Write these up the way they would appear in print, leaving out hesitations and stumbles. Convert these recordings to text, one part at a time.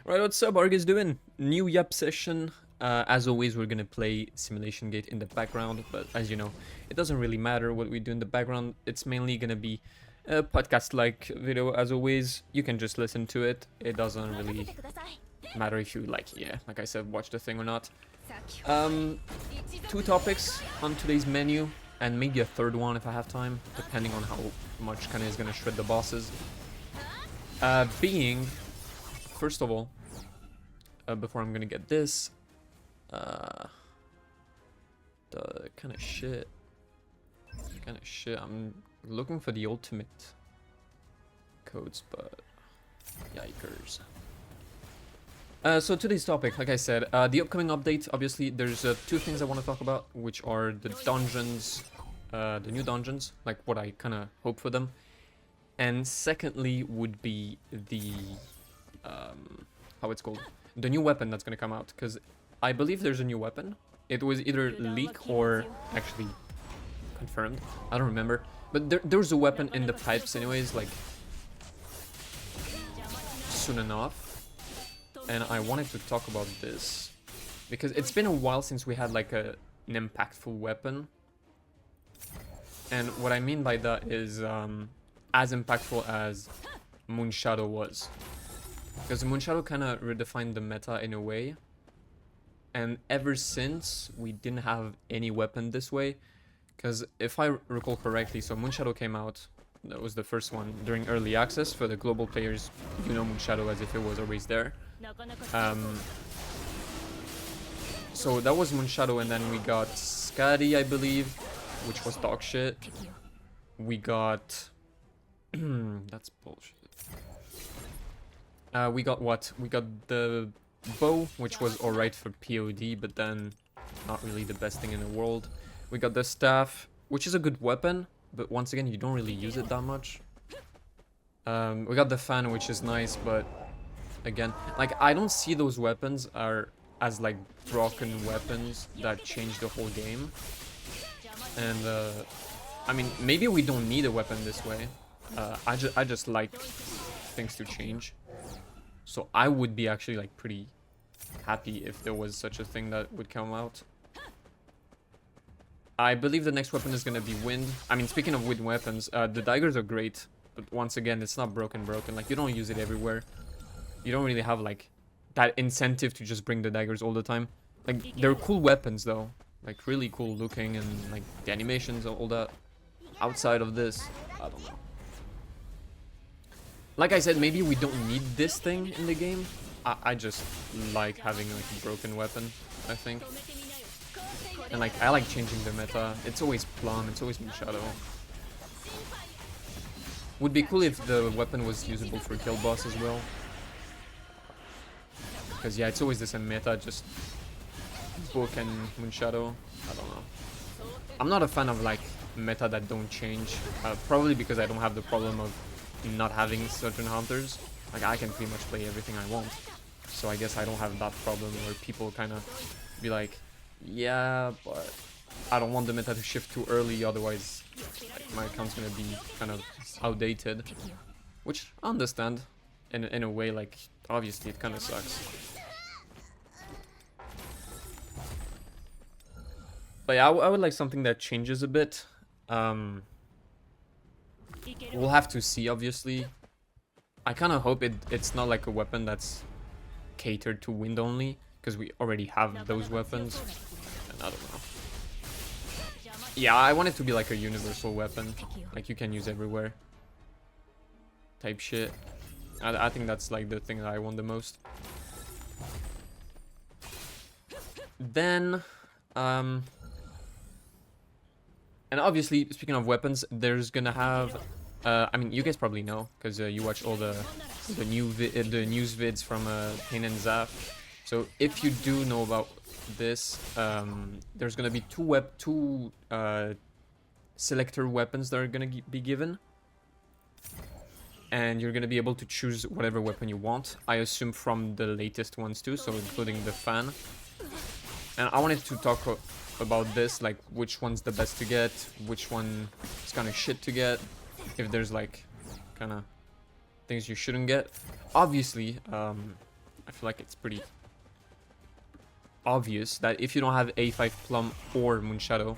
Right, what's up, Argus doing? New Yap session. As always, we're gonna play Simulation Gate in the background, but as you know, it doesn't really matter what we do in the background. It's mainly gonna be a podcast-like video, as always. You can just listen to it. It doesn't really matter if you like I said, watch the thing or not. Two topics on today's menu, and maybe a third one if I have time, depending on how much Kana is gonna shred the bosses. First of all, before I'm gonna get this, the kind of shit, I'm looking for the ultimate codes, but yikers. So today's topic, like I said, the upcoming update. Obviously, there's two things I want to talk about, which are the dungeons, the new dungeons, like what I kind of hope for them, and secondly would be the how it's called, the new weapon that's gonna come out, because I believe there's a new weapon. It was either leak or actually confirmed. I don't remember, but there's a weapon in the pipes anyways, like soon enough. And I wanted to talk about this because it's been a while since we had like an impactful weapon. And what I mean by that is as impactful as Moonshadow was. Because Moonshadow kind of redefined the meta in a way. And ever since, we didn't have any weapon this way. Because if I recall correctly, so Moonshadow came out, that was the first one, during early access. For the global players, you know Moonshadow as if it was always there. So that was Moonshadow, and then we got Skadi, I believe, which was dog shit. We got... that's bullshit. We got what? We got the bow, which was alright for POD, but then not really the best thing in the world. We got the staff, which is a good weapon, but once again, you don't really use it that much. We got the fan, which is nice, but again, like, I don't see those weapons as like broken weapons that change the whole game. And I mean, maybe we don't need a weapon this way. I just like things to change. So I would be actually like pretty happy if there was such a thing that would come out. I believe the next weapon is gonna be wind. I mean, speaking of wind weapons, the daggers are great, but once again, it's not broken. Like, you don't use it everywhere. You don't really have like that incentive to just bring the daggers all the time. Like, they're cool weapons though, like really cool looking, and like the animations, all that. Outside of this, I don't know. Like I said, maybe we don't need this thing in the game. I just like having like a broken weapon, I think. And like, I like changing the meta. It's always Plum, it's always Moonshadow. Would be cool if the weapon was usable for kill boss as well. Because yeah, it's always the same meta, just Book and Moonshadow. I don't know. I'm not a fan of like meta that don't change. Probably because I don't have the problem of not having certain hunters. Like, I can pretty much play everything I want, so I guess I don't have that problem where people kind of be like, yeah, but I don't want the meta to shift too early, otherwise like, my account's gonna be kind of outdated, which I understand in a way. Like, obviously it kind of sucks, but yeah, I would like something that changes a bit. We'll have to see, obviously. I kind of hope it's not like a weapon that's catered to wind only, because we already have those weapons. And I don't know. Yeah, I want it to be like a universal weapon, like you can use everywhere type shit. I think that's like the thing that I want the most. Then, and obviously, speaking of weapons, there's gonna have... I mean, you guys probably know, because you watch all the news vids from Pain and Zaf. So if you do know about this, there's gonna be two selector weapons that are gonna be given, and you're gonna be able to choose whatever weapon you want. I assume from the latest ones too, so including the fan. And I wanted to talk about this, like which one's the best to get, which one is kind of shit to get, if there's like kind of things you shouldn't get. Obviously, I feel like it's pretty obvious that if you don't have A5 Plum or Moonshadow,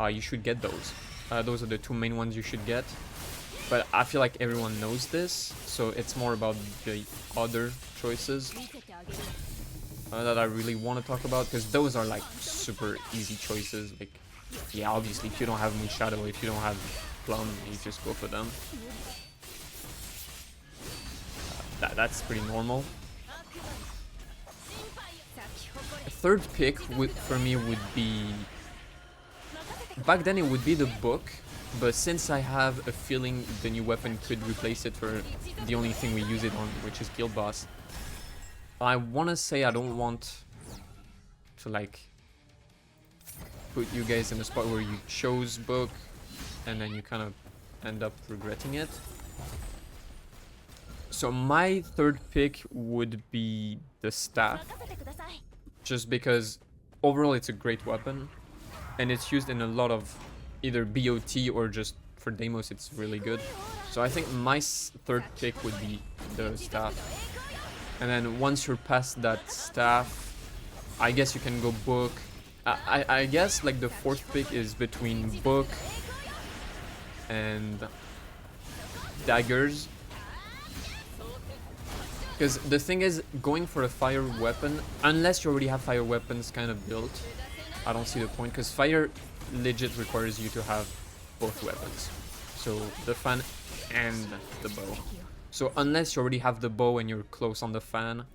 you should get those. Those are the two main ones you should get. But I feel like everyone knows this, so it's more about the other choices that I really want to talk about, because those are like super easy choices. Like, yeah, obviously if you don't have Moonshadow, if you don't have Plum, you just go for them. That's pretty normal. A third pick for me would be... Back then it would be the book, but since I have a feeling the new weapon could replace it for the only thing we use it on, which is Guild Boss, I want to say I don't want to like put you guys in a spot where you chose book and then you kind of end up regretting it. So my third pick would be the staff, just because overall it's a great weapon and it's used in a lot of either BOT or just for demos. It's really good. So I think my third pick would be the staff. And then once you're past that staff, I guess you can go book. I guess like the fourth pick is between book and daggers. Because the thing is, going for a fire weapon, unless you already have fire weapons kind of built, I don't see the point, because fire legit requires you to have both weapons. So the fan and the bow. So unless you already have the bow and you're close on the fan,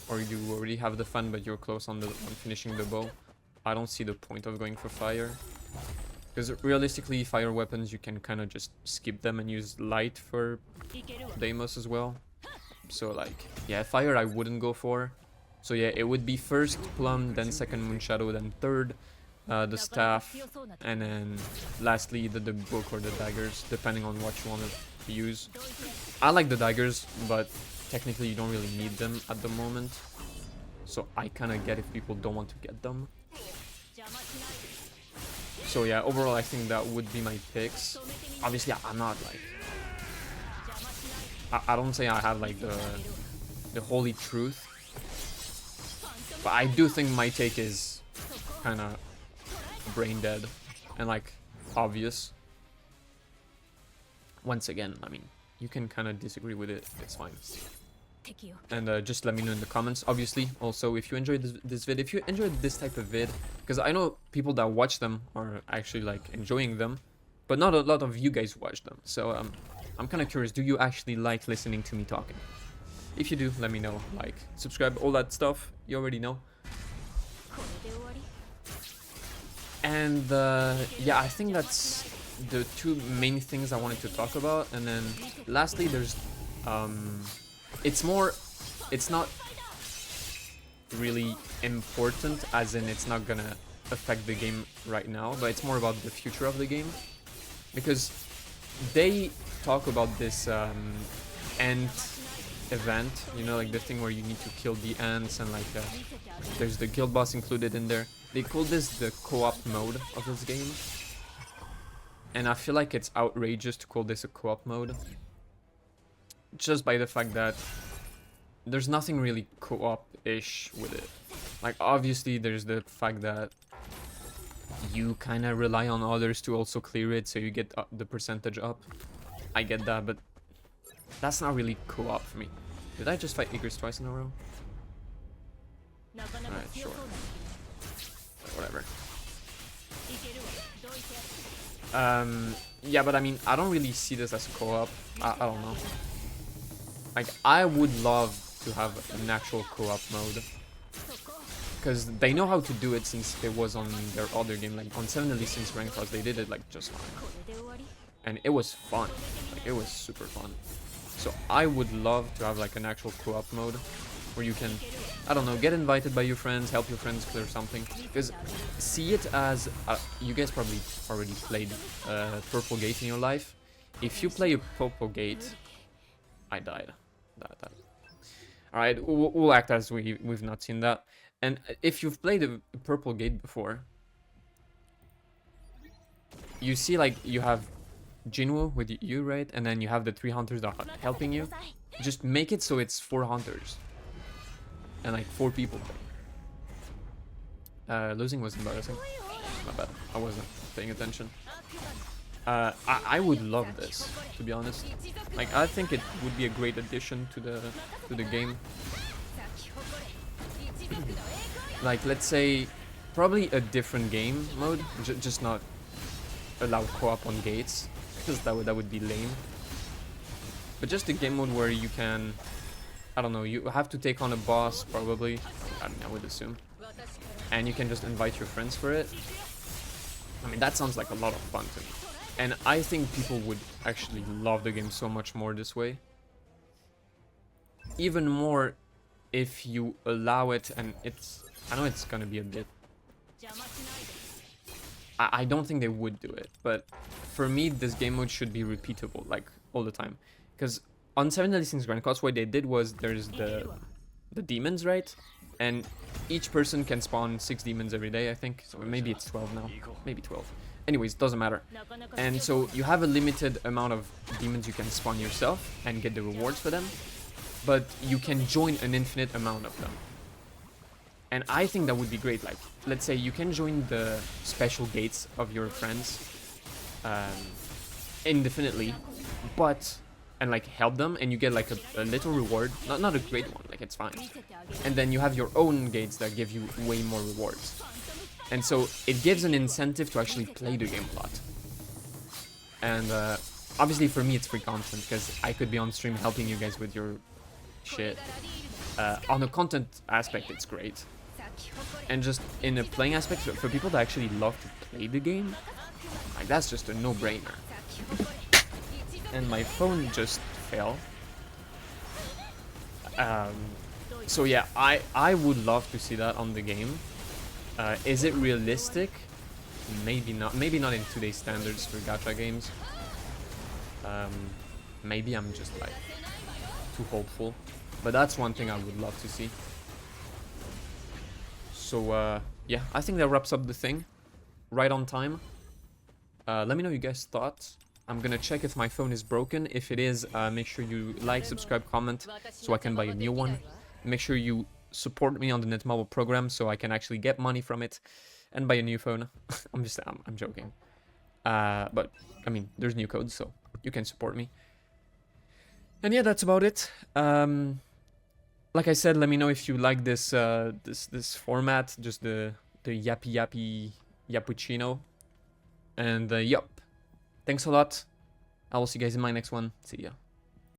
or you already have the fan but you're close on finishing the bow, I don't see the point of going for fire. Because realistically, fire weapons, you can kind of just skip them and use light for demos as well. So like, yeah, fire I wouldn't go for. So yeah, it would be first Plum, then second Moonshadow, then third the staff, and then lastly either the book or the daggers, depending on what you want to use. I like the daggers, but technically you don't really need them at the moment. So I kind of get if people don't want to get them. So yeah, overall I think that would be my picks. Obviously I'm not like... I don't say I have like the holy truth, but I do think my take is kind of brain dead and like obvious. Once again, I mean, you can kind of disagree with it, it's fine. And just let me know in the comments. Obviously, also, if you enjoyed this vid, if you enjoyed this type of vid, because I know people that watch them are actually like enjoying them, but not a lot of you guys watch them. So I'm kind of curious, do you actually like listening to me talking? If you do, let me know. Like, subscribe, all that stuff, you already know. And yeah, I think that's the two main things I wanted to talk about. And then lastly, there's it's not really important, as in it's not gonna affect the game right now, but it's more about the future of the game, because they talk about this ant event, you know, like the thing where you need to kill the ants, and like there's the guild boss included in there. They call this the co-op mode of this game, and I feel like it's outrageous to call this a co-op mode, just by the fact that there's nothing really co-op-ish with it. Like, obviously there's the fact that you kind of rely on others to also clear it, so you get the percentage up. I get that, but that's not really co-op for me. Did I just fight Igris twice in a row? Alright, sure. Whatever. Yeah, but I mean, I don't really see this as a co-op. I don't know. Like, I would love to have an actual co-op mode, because they know how to do it since it was on their other game. Like on 7 Elite since Rank Cross, they did it like just fine, and it was fun. Like, it was super fun. So I would love to have like an actual co-op mode where you can, I don't know, get invited by your friends, help your friends clear something. Because see it as you guys probably already played Purple Gate in your life. If you play a Purple Gate, I died. Alright, we'll act as we've not seen that. And if you've played a Purple Gate before, you see like you have Jinwoo with you, right? And then you have the 3 hunters that are helping you. Just make it so it's 4 hunters. and like 4 people playing. Losing was embarrassing. My bad. I wasn't paying attention. I would love this, to be honest. Like, I think it would be a great addition to the game. Like, let's say, probably a different game mode, just not allow co-op on gates, because that would be lame. But just a game mode where you can, I don't know, you have to take on a boss, probably. I would assume. And you can just invite your friends for it. I mean, that sounds like a lot of fun to me. And I think people would actually love the game so much more this way. Even more if you allow it, and I know it's gonna be a bit... I don't think they would do it, but for me, this game mode should be repeatable, like, all the time. Because on 7 Deadly Sins Grand Cross, what they did was there's the demons, right? And each person can spawn 6 demons every day, I think. So maybe it's 12 now. Maybe 12. Anyways, doesn't matter. And so you have a limited amount of demons you can spawn yourself and get the rewards for them. But you can join an infinite amount of them. And I think that would be great. Like, let's say you can join the special gates of your friends indefinitely, but... and like help them, and you get like a little reward, not a great one, like it's fine. And then you have your own gates that give you way more rewards. And so it gives an incentive to actually play the game a lot. And obviously for me it's free content, because I could be on stream helping you guys with your shit. On the content aspect it's great. And just in a playing aspect, for people that actually love to play the game, like that's just a no-brainer. And my phone just fell. So yeah, I would love to see that on the game. Is it realistic? Maybe not. Maybe not in today's standards for gacha games. Maybe I'm just like too hopeful. But that's one thing I would love to see. So yeah, I think that wraps up the thing. Right on time. Let me know what you guys thought. I'm gonna check if my phone is broken. If it is, make sure you like, subscribe, comment, so I can buy a new one. Make sure you support me on the Netmarble program, so I can actually get money from it and buy a new phone. I'm joking. But I mean, there's new codes, so you can support me. And yeah, that's about it. Like I said, let me know if you like this this format, just the yappy yappuccino. And yup. Thanks a lot. I will see you guys in my next one. See ya.